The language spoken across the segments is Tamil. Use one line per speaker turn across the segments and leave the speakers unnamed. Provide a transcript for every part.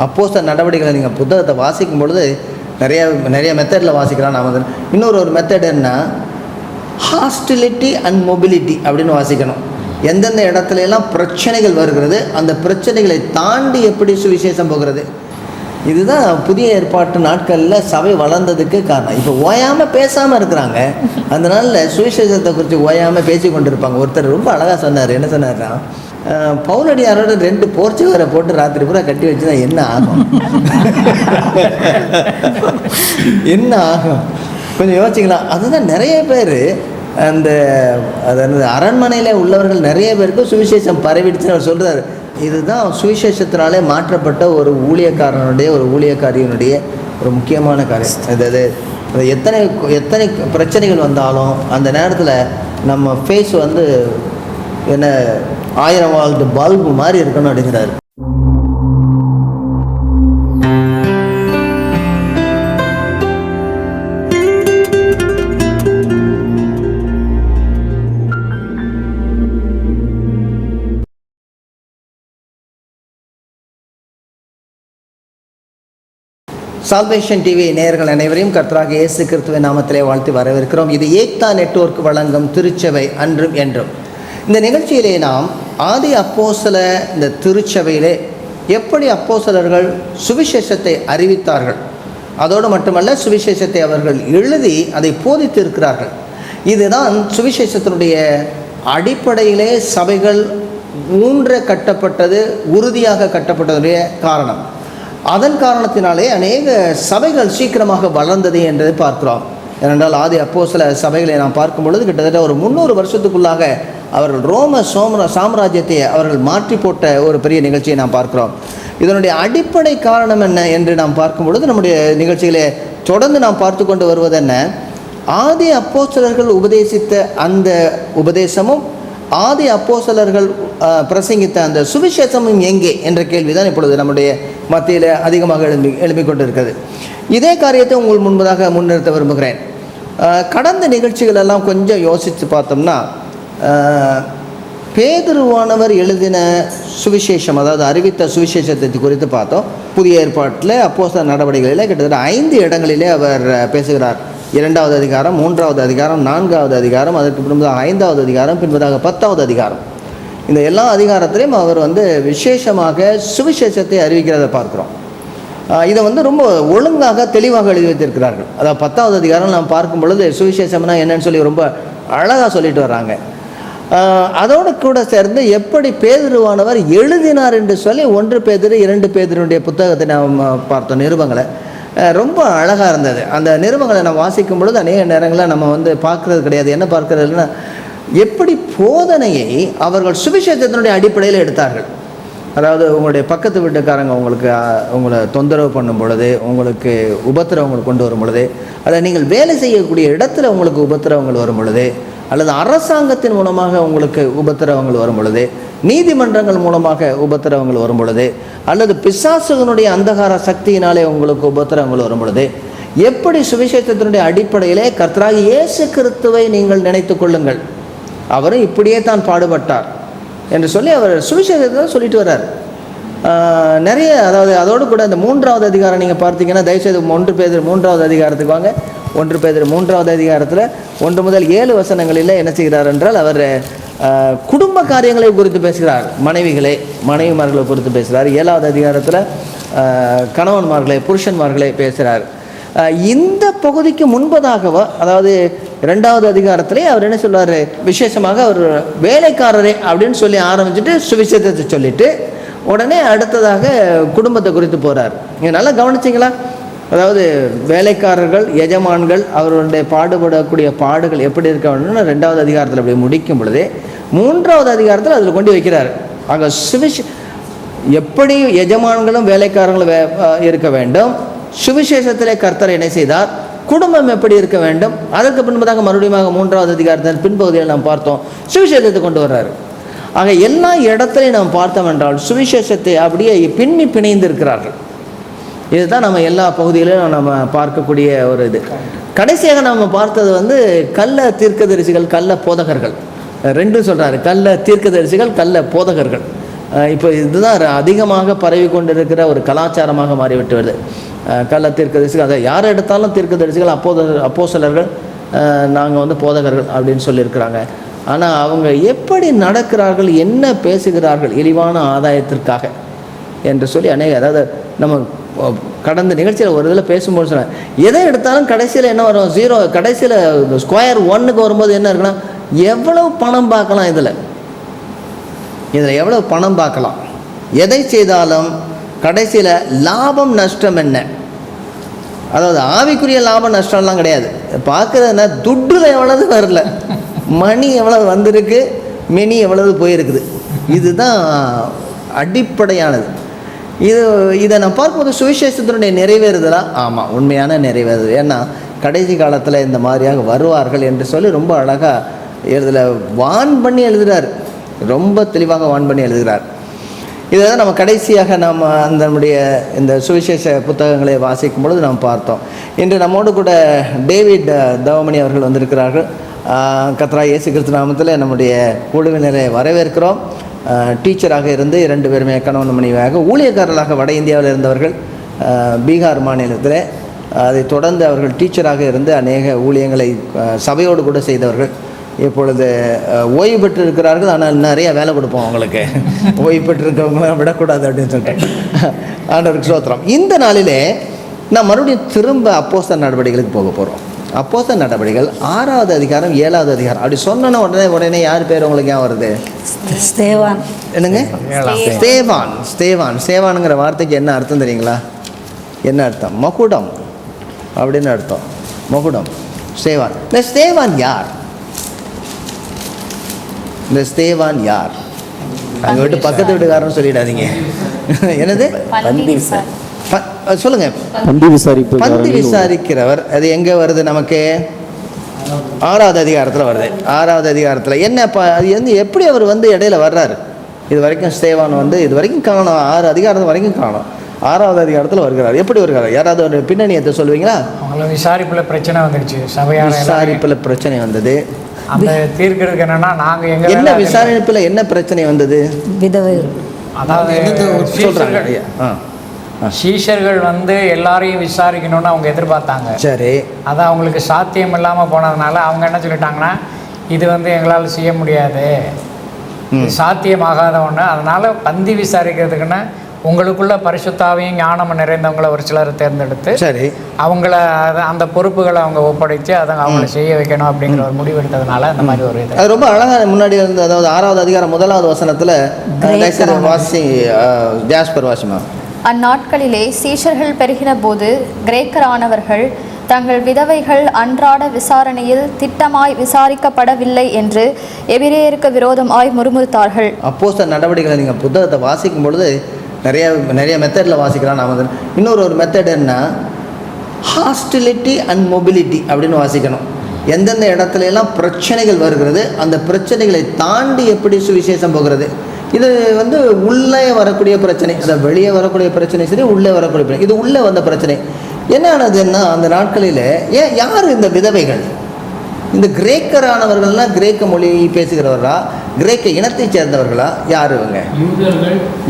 அப்போஸ்தலர் நடவடிக்கைகளை நீங்கள் புத்தகத்தை வாசிக்கும் பொழுது நிறைய மெத்தடில் வாசிக்கலாம். நாம் இன்னொரு மெத்தட் என்ன, ஹாஸ்டிலிட்டி அண்ட் மொபிலிட்டி அப்படின்னு வாசிக்கணும். எந்தெந்த இடத்துல எல்லாம் பிரச்சனைகள் வருகிறது, அந்த பிரச்சனைகளை தாண்டி எப்படி சுவிசேஷம் போகிறது. இதுதான் புதிய ஏற்பாட்டு நாட்களில் சபை வளர்ந்ததுக்கு காரணம். இப்போ ஓயாமல் பேசாமல் இருக்கிறாங்க, அதனால சுவிசேஷத்தை குறித்து ஓயாமல் பேசி கொண்டு இருப்பாங்க. ஒருத்தர் ரொம்ப அழகாக சொன்னார். என்ன சொன்னார்னா, பவுலடியாரோட 2 போர்ச்சுகரை போட்டு ராத்திரி பூரா கட்டி வச்சுனா என்ன ஆகும்? என்ன ஆகும் கொஞ்சம் யோசிக்கலாம். அதுதான் நிறைய பேர் அதாவது அரண்மனையில் உள்ளவர்கள் நிறைய பேருக்கு சுவிசேஷம் பரவிடுச்சுன்னு அவர் சொல்கிறார். இதுதான் சுவிசேஷத்தினாலே மாற்றப்பட்ட ஒரு ஊழியக்காரனுடைய ஒரு ஊழியக்காரியினுடைய ஒரு முக்கியமான காரியம். அது எத்தனை பிரச்சனைகள் வந்தாலும் அந்த நேரத்தில் நம்ம ஃபேஸ் என்ன 1000 வால்ட் பல்பு மாதிரி இருக்கணும் அப்படிங்கிறாரு. சால்வேஷன் டிவி நேயர்கள் அனைவரையும் கர்த்தராகிய இயேசு கிறிஸ்துவின் நாமத்திலே வாழ்த்து வரவேற்கிறோம். இது ஏக்தா நெட்வொர்க் வழங்கும் திருச்சபை அன்றும் என்றும். இந்த நிகழ்ச்சியிலே நாம் ஆதி அப்போஸ்தல இந்த திருச்சபையிலே எப்படி அப்போஸ்தலர்கள் சுவிசேஷத்தை அறிவித்தார்கள், அதோடு மட்டுமல்ல சுவிசேஷத்தை அவர்கள் எழுதி அதை போதித்து இருக்கிறார்கள். இதுதான் சுவிசேஷத்தினுடைய அடிப்படையிலே சபைகள் ஊன்ற கட்டப்பட்டது, உறுதியாக கட்டப்பட்டதுடைய காரணம். அதன் காரணத்தினாலே அநேக சபைகள் சீக்கிரமாக வளர்ந்தது என்று பார்க்கிறோம். ஏனென்றால் ஆதி அப்போஸ்தல சபைகளை நாம் பார்க்கும் பொழுது கிட்டத்தட்ட ஒரு 300 வருஷத்துக்குள்ளாக அவர்கள் ரோம சாம்ராஜ்யத்தை அவர்கள் மாற்றி போட்ட ஒரு பெரிய நிகழ்ச்சியை நாம் பார்க்கிறோம். இதனுடைய அடிப்படை காரணம் என்ன என்று நாம் பார்க்கும் பொழுது நம்முடைய நிகழ்ச்சிகளை தொடர்ந்து நாம் பார்த்து கொண்டு வருவது என்ன, ஆதி அப்போஸ்தலர்கள் உபதேசித்த அந்த உபதேசமும் ஆதி அப்போஸ்தலர்கள் பிரசங்கித்த அந்த சுவிசேஷமும் எங்கே என்ற கேள்விதான் இப்பொழுது நம்முடைய மத்தியில் அதிகமாக எழுப்பிக் கொண்டிருக்கிறது. இதே காரியத்தை உங்கள் முன்பதாக முன்னிறுத்த விரும்புகிறேன். கடந்த நிகழ்ச்சிகள் எல்லாம் கொஞ்சம் யோசித்து பார்த்தோம்னா, பேதுருவானவர் எழுதின சுவிசேஷம், அதாவது அறிவித்த சுவிசேஷத்தை குறித்து பார்த்தோம். புதிய ஏற்பாட்டில் அப்போஸ்தலர் நடவடிக்கைகளில் கிட்டத்தட்ட 5 இடங்களிலே அவர் பேசுகிறார். 2வது அதிகாரம், 3வது அதிகாரம், 4வது அதிகாரம், அதற்கு பின்பதாக 5வது அதிகாரம், பின்பதாக 10வது அதிகாரம். இந்த எல்லா அதிகாரத்திலையும் அவர் விசேஷமாக சுவிசேஷத்தை அறிவிக்கிறதை பார்க்குறோம். இதை ரொம்ப ஒழுங்காக தெளிவாக எழுதி வைத்திருக்கிறார்கள். அதாவது 10வது அதிகாரம் நாம் பார்க்கும் பொழுது சுவிசேஷம்னா என்னன்னு சொல்லி ரொம்ப அழகாக சொல்லிட்டு வர்றாங்க. அதோடு கூட சேர்ந்து எப்படி பேதுருவானவர் எழுதினார் என்று சொல்லி 1 பேதுரு 2 பேதுருடைய புத்தகத்தை நாம் பார்த்தோம், நிருபங்களை. ரொம்ப அழகாக இருந்தது. அந்த நிருபங்களை நம்ம வாசிக்கும் பொழுது அநேக நேரங்களில் நம்ம பார்க்கறது கிடையாது. என்ன பார்க்கறதுன்னா, எப்படி போதனையை அவர்கள் சுவிசேஷத்தினுடைய அடிப்படையில் எடுத்தார்கள். அதாவது உங்களுடைய பக்கத்து வீட்டுக்காரங்க உங்களை தொந்தரவு பண்ணும் பொழுது, உங்களுக்கு உபத்திரவங்கள் கொண்டு வரும் பொழுது, அதை நீங்கள் வேலை செய்யக்கூடிய இடத்துல உங்களுக்கு உபத்திரவங்கள் வரும் பொழுது, அல்லது அரசாங்கத்தின் மூலமாக உங்களுக்கு உபத்திரவங்கள் வரும் பொழுது, நீதிமன்றங்கள் மூலமாக உபத்திரவங்கள் வரும் பொழுது, அல்லது பிசாசுகளுடைய அந்தகார சக்தியினாலே உங்களுக்கு உபத்திரவங்கள் வரும் பொழுது, எப்படி சுவிசேஷத்தினுடைய அடிப்படையிலே கர்த்தராகிய இயேசு கிறிஸ்துவை நீங்கள் நினைத்து கொள்ளுங்கள், அவரும் இப்படியே தான் பாடுபட்டார் என்று சொல்லி அவர் சுவிசேஷத்தை தான் சொல்லிட்டு வர்றார். நிறைய, அதாவது அதோடு கூட இந்த 3வது அதிகாரம் நீங்கள் பார்த்தீங்கன்னா, தயவுசெய்து 1 பேதுரு 3வது அதிகாரத்துக்கு வாங்க. 1 பேதுரு 3வது அதிகாரத்தில் 1 முதல் 7 வசனங்களில் என்ன செய்கிறார் என்றால், அவர் குடும்ப காரியங்களை குறித்து பேசுகிறார். மனைவிமார்களை குறித்து பேசுகிறார். 7வது அதிகாரத்தில் கணவன்மார்களை, புருஷன்மார்களை பேசுகிறார். இந்த பகுதிக்கு முன்பதாகவோ, அதாவது 2வது அதிகாரத்திலே அவர் என்ன சொல்வார், விசேஷமாக அவர் வேலைக்காரரே அப்படின்னு சொல்லி ஆரம்பிச்சுட்டு சுவிசேஷத்தை சொல்லிட்டு உடனே அடுத்ததாக குடும்பத்தை குறித்து போகிறார். நீங்கள் நல்லா கவனிச்சிங்களா? அதாவது வேலைக்காரர்கள், எஜமான்கள், அவர்களுடைய பாடுபடக்கூடிய பாடுகள் எப்படி இருக்க வேண்டும்னு 2வது அதிகாரத்தில் அப்படி முடிக்கும் பொழுது 3வது அதிகாரத்தில் அதில் கொண்டு வைக்கிறார். ஆக எப்படி எஜமான்களும் வேலைக்காரங்களும் இருக்க வேண்டும், சுவிசேஷத்திலே கர்த்தர் என்ன செய்தார், குடும்பம் எப்படி இருக்க வேண்டும், அதற்கு பின்பதாக மறுபடியும் 3வது அதிகாரத்தின் பின்பகுதியில் நாம் பார்த்தோம், சுவிசேஷத்தை கொண்டு வர்றாரு. ஆக எல்லா இடத்துலையும் நாம் பார்த்தோம் என்றால் சுவிசேஷத்தை அப்படியே பிணைந்து இருக்கிறார்கள். இதுதான் நம்ம எல்லா பகுதியிலும் நம்ம பார்க்கக்கூடிய ஒரு இது. கடைசியாக நாம் பார்த்தது கள்ள தீர்க்கதரிசிகள், கள்ள போதகர்கள். 2 சொல்கிறாரு, கள்ள தீர்க்கதரிசிகள், கள்ள போதகர்கள். இப்போ இதுதான் அதிகமாக பரவி கொண்டிருக்கிற ஒரு கலாச்சாரமாக மாறிவிட்டு வருது. கள்ள தீர்க்கதரிசிகள், அதை யாரை எடுத்தாலும் தீர்க்கதரிசிகள், அப்போஸ்தலர்கள், நாங்கள் வந்து போதகர்கள் அப்படின்னு சொல்லியிருக்கிறாங்க. ஆனால் அவங்க எப்படி நடக்கிறார்கள், என்ன பேசுகிறார்கள், இழிவான ஆதாயத்திற்காக என்று சொல்லி அதாவது நம்ம கடந்த நிகழ்ச்சியில் ஒரு இதில் பேசும்போது சொன்னேன், எதை எடுத்தாலும் கடைசியில் என்ன வரும், 0. கடைசியில் ஸ்கொயர் 1க்கு வரும்போது என்ன இருக்குன்னா, எவ்வளவு பணம் பார்க்கலாம், இதில் எவ்வளவு பணம் பார்க்கலாம், எதை செய்தாலும் கடைசியில் லாபம் நஷ்டம் என்ன. அதாவது ஆவிக்குரிய லாபம் நஷ்டம்லாம் கிடையாது. பார்க்குறதுனா துட்டில் எவ்வளவு வரல, மணி எவ்வளவு வந்திருக்கு, மெனி எவ்வளவு போயிருக்குது. இதுதான் அடிப்படையானது. இதை நான் பார்க்கும்போது சுவிசேஷத்தினுடைய நிறைவேறுதலா? ஆமாம், உண்மையான நிறைவேறுது. ஏன்னா கடைசி காலத்தில் இந்த மாதிரியாக வருவார்கள் என்று சொல்லி ரொம்ப அழகாக வான் பண்ணி எழுதுகிறார், ரொம்ப தெளிவாக வான் பண்ணி எழுதுகிறார். இதை தான் நம்ம கடைசியாக நாம் நம்முடைய இந்த சுவிசேஷ புத்தகங்களை வாசிக்கும் பொழுது நாம் பார்த்தோம். இன்று நம்மோடு கூட டேவிட் தவமணி அவர்கள் வந்திருக்கிறார்கள். கர்த்தராகிய இயேசு கிறிஸ்து நாமத்தில் நம்முடைய குழுவினரை வரவேற்கிறோம். டீச்சராக இருந்து 2 பேருமே கணவன் மனைவியாக ஊழியக்காரர்களாக வட இந்தியாவில் இருந்தவர்கள், பீகார் மாநிலத்தில். அதை தொடர்ந்து அவர்கள் டீச்சராக இருந்து அநேக ஊழியங்களை சபையோடு கூட செய்தவர்கள். இப்பொழுது ஓய்வு பெற்று இருக்கிறார்கள். ஆனால் நிறைய வேலை கொடுப்போம் அவங்களுக்கு, ஓய்வு பெற்றிருக்கவங்களாம் விடக்கூடாது அப்படின்னு சொல்லிட்டு ஆண்டவருக்கு ஸ்தோத்திரம். இந்த நாளிலே நான் மறுபடியும் திரும்ப அப்போஸ்தலர் நடவடிக்கைகளுக்கு போக போகிறோம். அப்போஸ்தலர் நடவடிக்கைகள் 6வது அதிகாரம் 7வது அதிகாரம். அப்படி சொன்னோன்னா உடனே யார் பேர் உங்களுக்கு ஏன் வருது?
ஸ்தேவான்.
என்னங்க? ஸ்தேவான். ஸ்தேவான் ஸ்தேவானுங்கிற வார்த்தைக்கு என்ன அர்த்தம் தெரியுங்களா? என்ன அர்த்தம்? மகுடம் அப்படின்னு அர்த்தம். மகுடம், ஸ்தேவான். இந்த ஸ்தேவான் யார்? இந்த ஸ்தேவான் யார்? அங்கே விட்டு பக்கத்து வீட்டுக்காரன்னு சொல்லிடாதீங்க. என்னது? சொல்லுங்க. பந்தி விசாரிக்கிறவர். அது எங்கே வருது நமக்கு? 6வது அதிகாரத்தில் வருது. 6வது அதிகாரத்தில் என்ன? அது எப்படி அவர் இடையில வர்றாரு? இது வரைக்கும் ஸ்தேவான் இது வரைக்கும் காணும், 6 அதிகாரம் வரைக்கும் காணும். 6வது அதிகாரத்தில் வருகிறார். எப்படி வருகிறார்? யாராவது ஒரு பின்னணியத்தை சொல்லுவீங்களா?
விசாரிப்பில் பிரச்சனை வந்துருச்சு. சபையார் விசாரிப்பில்
பிரச்சனை வந்தது.
அந்த தீர்க்கிறதுக்கு என்னன்னா, நாங்கள் எங்க
என்ன விசாரிப்பில் என்ன பிரச்சனை வந்தது?
விதவைகள்.
அதாவது சொல்றாங்க, சீஷர்கள் எல்லாரையும் விசாரிக்கணும்னு அவங்க எதிர்பார்த்தாங்க. சரி, அது அவங்களுக்கு சாத்தியம் இல்லாமல் போனதுனால அவங்க என்ன சொல்லிட்டாங்கன்னா, இது எங்களால் செய்ய முடியாது, சாத்தியமாகாத ஒன்று. அதனால பந்தி விசாரிக்கிறதுக்குன்னு உங்களுக்குள்ள பரிசுத்தாவையும் ஞானமும் நிறைந்தவங்களை ஒரு சிலரை தேர்ந்தெடுத்து, சரி, அவங்கள அந்த பொறுப்புகளை அவங்க ஒப்படைச்சு அதை அவங்கள செய்ய வைக்கணும் அப்படிங்கிற ஒரு முடிவு எடுத்ததுனால அந்த மாதிரி ஒரு இது.
அது ரொம்ப அழகாக முன்னாடி அதாவது 6வது அதிகாரம் 1வது வசனத்தில் வாசி, ஜாஸ்பர் வாசிமா.
அந்நாட்களிலே சீஷர்கள் பெருகின போது கிரேக்கரானவர்கள் தங்கள் விதவைகள் அன்றாட விசாரணையில் திட்டமாய் விசாரிக்கப்படவில்லை என்று எபிரேயருக்கு விரோதமாய் முறுமுறுத்தார்கள்.
அப்போஸ்தலர் நடவடிக்கைகளை நீங்கள் புத்தகத்தை வாசிக்கும் பொழுது நிறைய மெத்தடில் வாசிக்கலாம். நாம் இன்னொரு மெத்தட் என்ன, ஹாஸ்டிலிட்டி அண்ட் மொபிலிட்டி அப்படின்னு வாசிக்கணும். எந்தெந்த இடத்துல எல்லாம் பிரச்சனைகள் வருகிறது, அந்த பிரச்சனைகளை தாண்டி எப்படி சுவிசேஷம் போகிறது. இது உள்ளே வரக்கூடிய பிரச்சனை, அதை வெளியே வரக்கூடிய பிரச்சனை சரி, உள்ளே வரக்கூடிய பிரச்சனை. இது உள்ளே வந்த பிரச்சனை என்னன்னா, அந்த நாட்களில் யார் இந்த விதவைகள்? இந்த கிரேக்கரானவர்கள்லாம் கிரேக்க மொழி பேசுகிறவர்களா, கிரேக்க இனத்தை சேர்ந்தவர்களா, யார் இவங்க?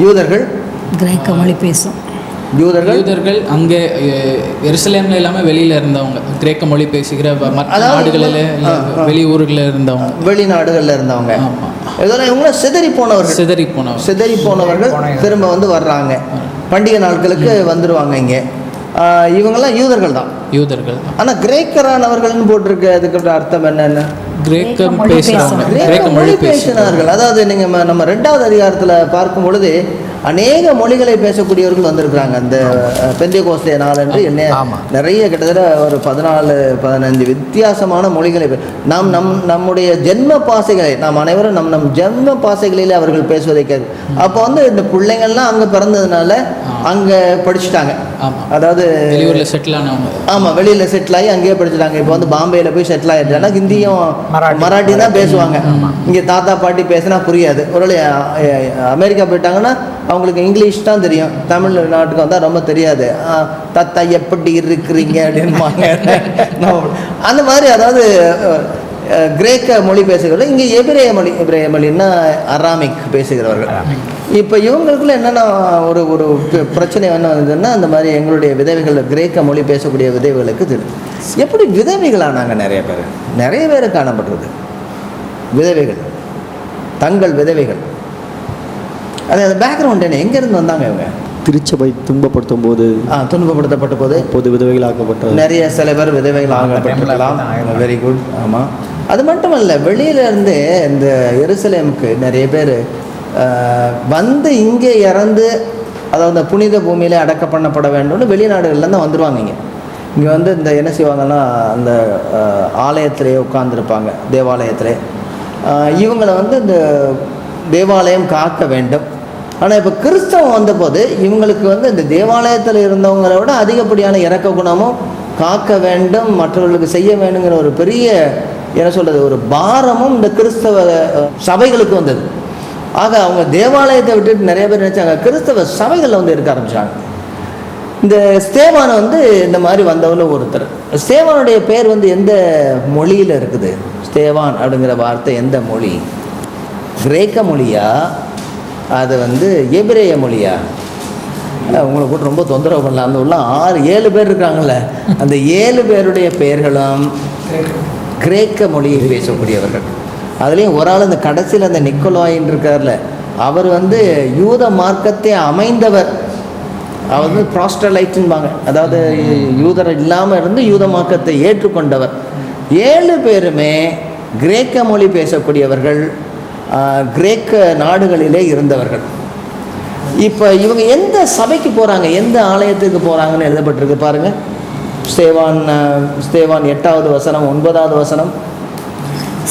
யூதர்கள்.
கிரேக்க மொழி பேசும்
யூதர்கள். அங்கே எருசலேம்ல இல்லாமல் வெளியில் இருந்தவங்க, கிரேக்க மொழி பேசுகிற மற்ற நாடுகளில் வெளியூர்களில் இருந்தவங்க,
வெளிநாடுகளில் இருந்தவங்க. இதெல்லாம் இவங்க சிதறி போனவர்கள் திரும்ப வர்றாங்க. பண்டிகை நாட்களுக்கு வந்துடுவாங்க இங்கே. இவங்கெல்லாம் யூதர்கள் தான். ஆனால் கிரேக்கரானவர்கள்னு போட்டிருக்க, அதுக்கு அர்த்தம் என்னென்ன?
கிரேக்க மொழி பேசினார்கள்.
அதாவது நீங்கள் நம்ம 2வது அதிகாரத்தில் பார்க்கும் பொழுது அநேக மொழிகளை பேசக்கூடியவர்கள் வந்திருக்கிறாங்க. அந்த பெந்தேகோஸ்தே நாள் என்று நிறைய கிட்டத்தட்ட ஒரு 14-15 வித்தியாசமான மொழிகளை நம்முடைய ஜென்ம பாசைகளை நாம் அனைவரும் நம் ஜென்ம பாசைகளில் அவர்கள் பேசுவதை கேட்கு. அப்போ இந்த பிள்ளைங்கள்லாம் அங்கே பிறந்ததுனால அங்கே படிச்சுட்டாங்க. அதாவது
வெளியூரில் செட்டில் ஆனவங்க.
ஆமாம், வெளியில் செட்டில் ஆகி அங்கேயே படிச்சுட்டாங்க. இப்போ பாம்பேயில் போய் செட்டில் ஆகிட்டாங்கன்னா ஹிந்தியும் மராட்டி தான் பேசுவாங்க. இங்கே தாத்தா பாட்டி பேசினா புரியாது. ஒருவேளை அமெரிக்கா போயிட்டாங்கன்னா அவங்களுக்கு இங்கிலீஷ் தான் தெரியும், தமிழ்நாட்டுக்கு வந்தால் ரொம்ப தெரியாது. தாத்தா எப்படி இருக்கிறீங்க அப்படின்பாங்க. அந்த மாதிரி அதாவது கிரேக்க மொழி பேசுகிறவர்கள், இங்கே எபிரேய மொழின்னா அராமிக் பேசுகிறவர்கள். இப்போ இவங்களுக்குள்ள என்னென்னா ஒரு ஒரு பிரச்சனை என்ன வந்ததுன்னா, அந்த மாதிரி எங்களுடைய விதவைகள் கிரேக்க மொழி பேசக்கூடிய விதவைகளுக்கு எப்படி விதவைகளானாங்க நிறைய பேர் காணப்படுறது விதவைகள், தங்கள் விதவைகள். அது அந்த பேக்ரவுண்ட் என்ன, எங்கேருந்து வந்தாங்க இவங்க?
திருச்சபை துன்பப்படுத்தப்பட்ட போது பொது விதவைகள் ஆக்கப்பட்ட
நிறைய சில பேர் விதவைகள் ஆக்கப்பட்டிருக்கலாம். Very good. ஆமாம், அது மட்டும் இல்லை, வெளியிலேருந்து இந்த எருசலேமுக்கு நிறைய பேர் வந்து இங்கே இறந்து, அதாவது புனித பூமியிலே அடக்க பண்ணப்பட வேண்டும்னு வெளிநாடுகள்லேருந்து வந்துடுவாங்க. இங்கே வந்து இந்த என்ன செய்வாங்கன்னா, அந்த ஆலயத்திலே உட்கார்ந்துருப்பாங்க, தேவாலயத்திலே. இவங்களை வந்து இந்த தேவாலயம் காக்க வேண்டும். ஆனால் இப்போ கிறிஸ்தவம் வந்தபோது இவங்களுக்கு வந்து இந்த தேவாலயத்தில் இருந்தவங்களை விட அதிகப்படியான இரக்க குணமும் காக்க வேண்டும், மற்றவர்களுக்கு செய்ய வேண்டுங்கிற ஒரு பெரிய என்ன சொல்கிறது ஒரு பாரமும் இந்த கிறிஸ்தவ சபைகளுக்கு வந்தது. ஆக அவங்க தேவாலயத்தை விட்டுட்டு நிறைய பேர் நினச்சாங்க கிறிஸ்தவ சபைகளில் வந்து இருக்க ஆரம்பித்தாங்க. இந்த ஸ்தேவானை வந்து இந்த மாதிரி வந்தவர்கள் ஒருத்தர். ஸ்தேவானுடைய பேர் வந்து எந்த மொழியில் இருக்குது? ஸ்தேவான் அப்படிங்கிற வார்த்தை எந்த மொழி? கிரேக்க மொழியா, அது வந்து எபிரேய மொழியா? உங்களை கூட ரொம்ப தொந்தரவு பண்ணலாம். அந்த உள்ள 6-7 பேர் இருக்காங்கல்ல, அந்த 7 பேருடைய பெயர்களும் கிரேக்க மொழியை பேசக்கூடியவர்கள். அதுலேயும் ஒரு ஆள் அந்த கடைசியில் அந்த நிக்கோலாயின் இருக்கார்ல, அவர் வந்து யூத மார்க்கத்தை அமைந்தவர். அவர் வந்து ப்ராஸ்டலைட்டுன்பாங்க, அதாவது யூதர் இல்லாமல் இருந்து யூத மார்க்கத்தை ஏற்றுக்கொண்டவர். 7 பேருமே கிரேக்க மொழி பேசக்கூடியவர்கள், கிரேக்க நாடுகளிலே இருந்தவர்கள். இப்போ இவங்க எந்த சபைக்கு போகிறாங்க, எந்த ஆலயத்துக்கு போகிறாங்கன்னு எழுதப்பட்டிருக்கு பாருங்கள். ஸ்தேவான் 8வது வசனம் 9வது வசனம்.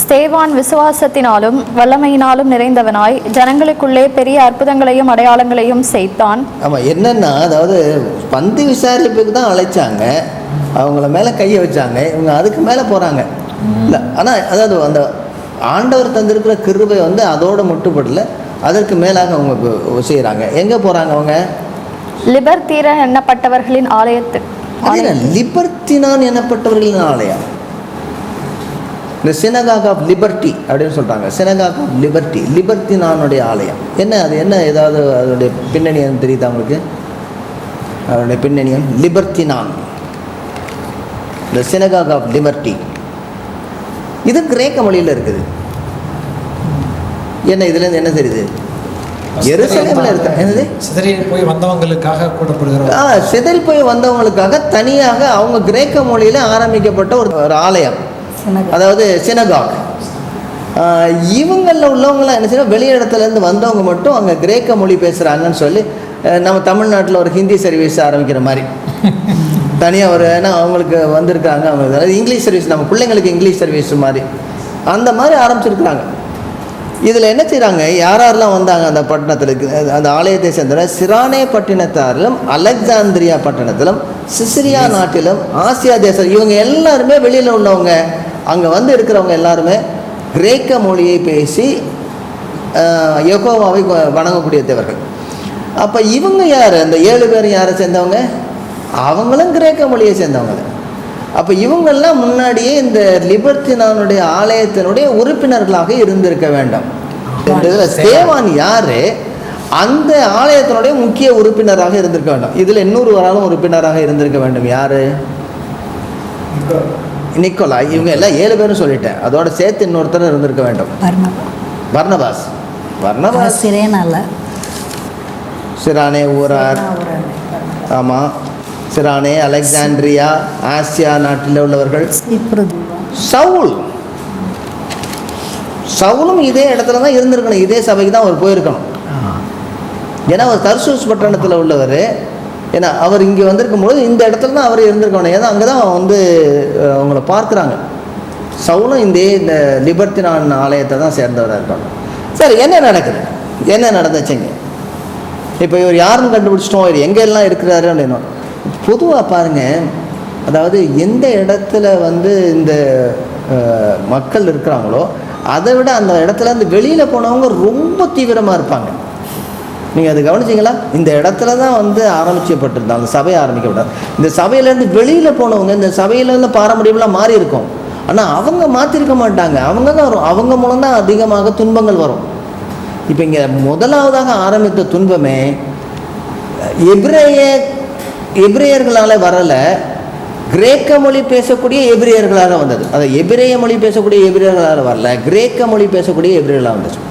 ஸ்தேவான் விசுவாசத்தினாலும் வல்லமையினாலும் நிறைந்தவனாய் ஜனங்களுக்குள்ளே பெரிய அற்புதங்களையும் அடையாளங்களையும் செய்தான்.
ஆமாம், என்னென்னா அதாவது பந்தி விசாரிப்புக்கு தான் அழைச்சாங்க, அவங்கள மேலே கையை வச்சாங்க, இவங்க அதுக்கு மேலே போகிறாங்க. இல்லை, ஆனால் அதாவது அந்த ஆண்டவர் தந்திருக்கிற கிருபை வந்து அதோடு முட்டுப்படல, அதற்கு மேலாக அவங்க செய்கிறாங்க. எங்கே போகிறாங்க அவங்க?
லிபர்தீரன் எண்ணப்பட்டவர்களின் ஆலயத்து.
லிபர்த்தினான் எண்ணப்பட்டவர்களின் ஆலயம், இந்த சினகாக் ஆஃப் லிபர்ட்டி அப்படின்னு சொல்கிறாங்க. சினகாக் ஆஃப் லிபர்ட்டி, லிபர்த்தினானுடைய ஆலயம். என்ன அது, என்ன ஏதாவது அதனுடைய பின்னணியம் தெரியுதா உங்களுக்கு? அதனுடைய பின்னணியம் லிபர்த்தினான், இந்த சினகாக் ஆஃப் லிபர்ட்டி. இது கிரேக்க மொழியில் இருக்குது. என்ன இதுலேருந்து என்ன தெரியுது? எருசலேமில் இருக்க என்னது
சிதறி போய் வந்தவங்களுக்காக கூடப்படுகிற
சிதறி போய் வந்தவங்களுக்காக தனியாக அவங்க கிரேக்க மொழியில் ஆரம்பிக்கப்பட்ட ஒரு ஆலயம், அதாவது சினகாக். இவங்களில் உள்ளவங்களாம் என்ன செய்யணும், வெளி இடத்துலேருந்து வந்தவங்க மட்டும் அங்கே கிரேக்க மொழி பேசுகிறாங்கன்னு சொல்லி, நம்ம தமிழ்நாட்டில் ஒரு ஹிந்தி சர்வீஸ் ஆரம்பிக்கிற மாதிரி தனியாக ஒரு, ஏன்னா அவங்களுக்கு வந்திருக்காங்க, அவங்களுக்கு அதாவது இங்கிலீஷ் சர்வீஸ், நம்ம பிள்ளைங்களுக்கு இங்கிலீஷ் சர்வீஸ் மாதிரி அந்த மாதிரி ஆரம்பிச்சிருக்கிறாங்க. இதில் என்ன செய்கிறாங்க, யாரெல்லாம் வந்தாங்க அந்த பட்டணத்திற்கு, அந்த ஆலயத்தை சேர்ந்த சிரானே பட்டினத்தாரிலும் அலெக்சாந்திரியா பட்டணத்திலும் சிசிரியா நாட்டிலும் ஆசியா தேசம், இவங்க எல்லாருமே வெளியில் உள்ளவங்க. அங்கே வந்து இருக்கிறவங்க எல்லாருமே கிரேக்க மொழியை பேசி யெகோவாவை வணங்கக்கூடிய தேவர்கள். அப்போ இவங்க யார்? அந்த 7 பேரும் யாரை சேர்ந்தவங்க? அவங்களும் கிரேக்க மொழியை சேர்ந்தவங்க. அப்போ இவங்கெல்லாம் முன்னாடியே இந்த லிபர்த்தினானுடைய ஆலயத்தினுடைய உறுப்பினர்களாக இருந்திருக்க வேண்டும். ஸ்தேவான் யாரு? அந்த ஆலயத்தினுடைய முக்கிய உறுப்பினராக இருந்திருக்க வேண்டும். இதில் இன்னொரு ஆளும் உறுப்பினராக இருந்திருக்க வேண்டும். யாரு? நிக்கோலா. இவங்க எல்லாம் 7 பேரும் சொல்லிட்டேன், அதோட சேர்த்து இன்னொருத்தர் இருந்திருக்க வேண்டும். பர்னபாஸ். சிரானே ஊரார். ஆமாம், சிரானே, அலெக்சாண்ட்ரியா, ஆசியா நாட்டில் உள்ளவர்கள். சவுலும் இதே இடத்துல தான் இருந்திருக்கணும், இதே சபைக்கு தான் அவர் போயிருக்கணும். ஏன்னா அவர் தர்சூஸ் பட்டணத்தில் உள்ளவர். ஏன்னா அவர் இங்கே வந்திருக்கும்போது இந்த இடத்துல தான் அவர் இருந்திருக்கணும். ஏன்னா அங்கே தான் வந்து அவங்கள பார்க்குறாங்க. சவுலும் இந்த லிபர்த்தினான் ஆலயத்தை தான் சேர்ந்தவராக இருக்கணும். சரி, என்ன நடக்குது, என்ன நடந்துச்சுங்க? இப்போ இவர் யாருன்னு கண்டுபிடிச்சிட்டோம், இவர் எங்கெல்லாம் இருக்கிறாரு அப்படின்னு. பொதுவாக பாருங்கள், அதாவது எந்த இடத்துல வந்து இந்த மக்கள் இருக்கிறாங்களோ அதை விட அந்த இடத்துல இருந்து வெளியில் போனவங்க ரொம்ப தீவிரமாக இருப்பாங்க. நீங்கள் அது கவனிச்சிங்களா? இந்த இடத்துல தான் வந்து ஆரம்பிக்கப்பட்டிருந்தாங்க, அந்த சபையை ஆரம்பிக்கப்பட்டாங்க. இந்த சபையிலேருந்து வெளியில் போனவங்க இந்த சபையிலேருந்து பாரம்பரியம்லாம் மாறி இருக்கும். ஆனால் அவங்க மாற்றிருக்க மாட்டாங்க. அவங்க தான் வரும், அவங்க மூலம் தான் அதிகமாக துன்பங்கள் வரும். இப்போ இங்கே முதலாவதாக ஆரம்பித்த துன்பமே எபிரேயர்களால் வரலை, கிரேக்க மொழி பேசக்கூடிய எபிரேயர்களால் வந்தது. அது எபிரேய மொழி பேசக்கூடிய எபிரேயர்களால் வரல, கிரேக்க மொழி பேசக்கூடிய எபிரேயர்களாக வந்துச்சு.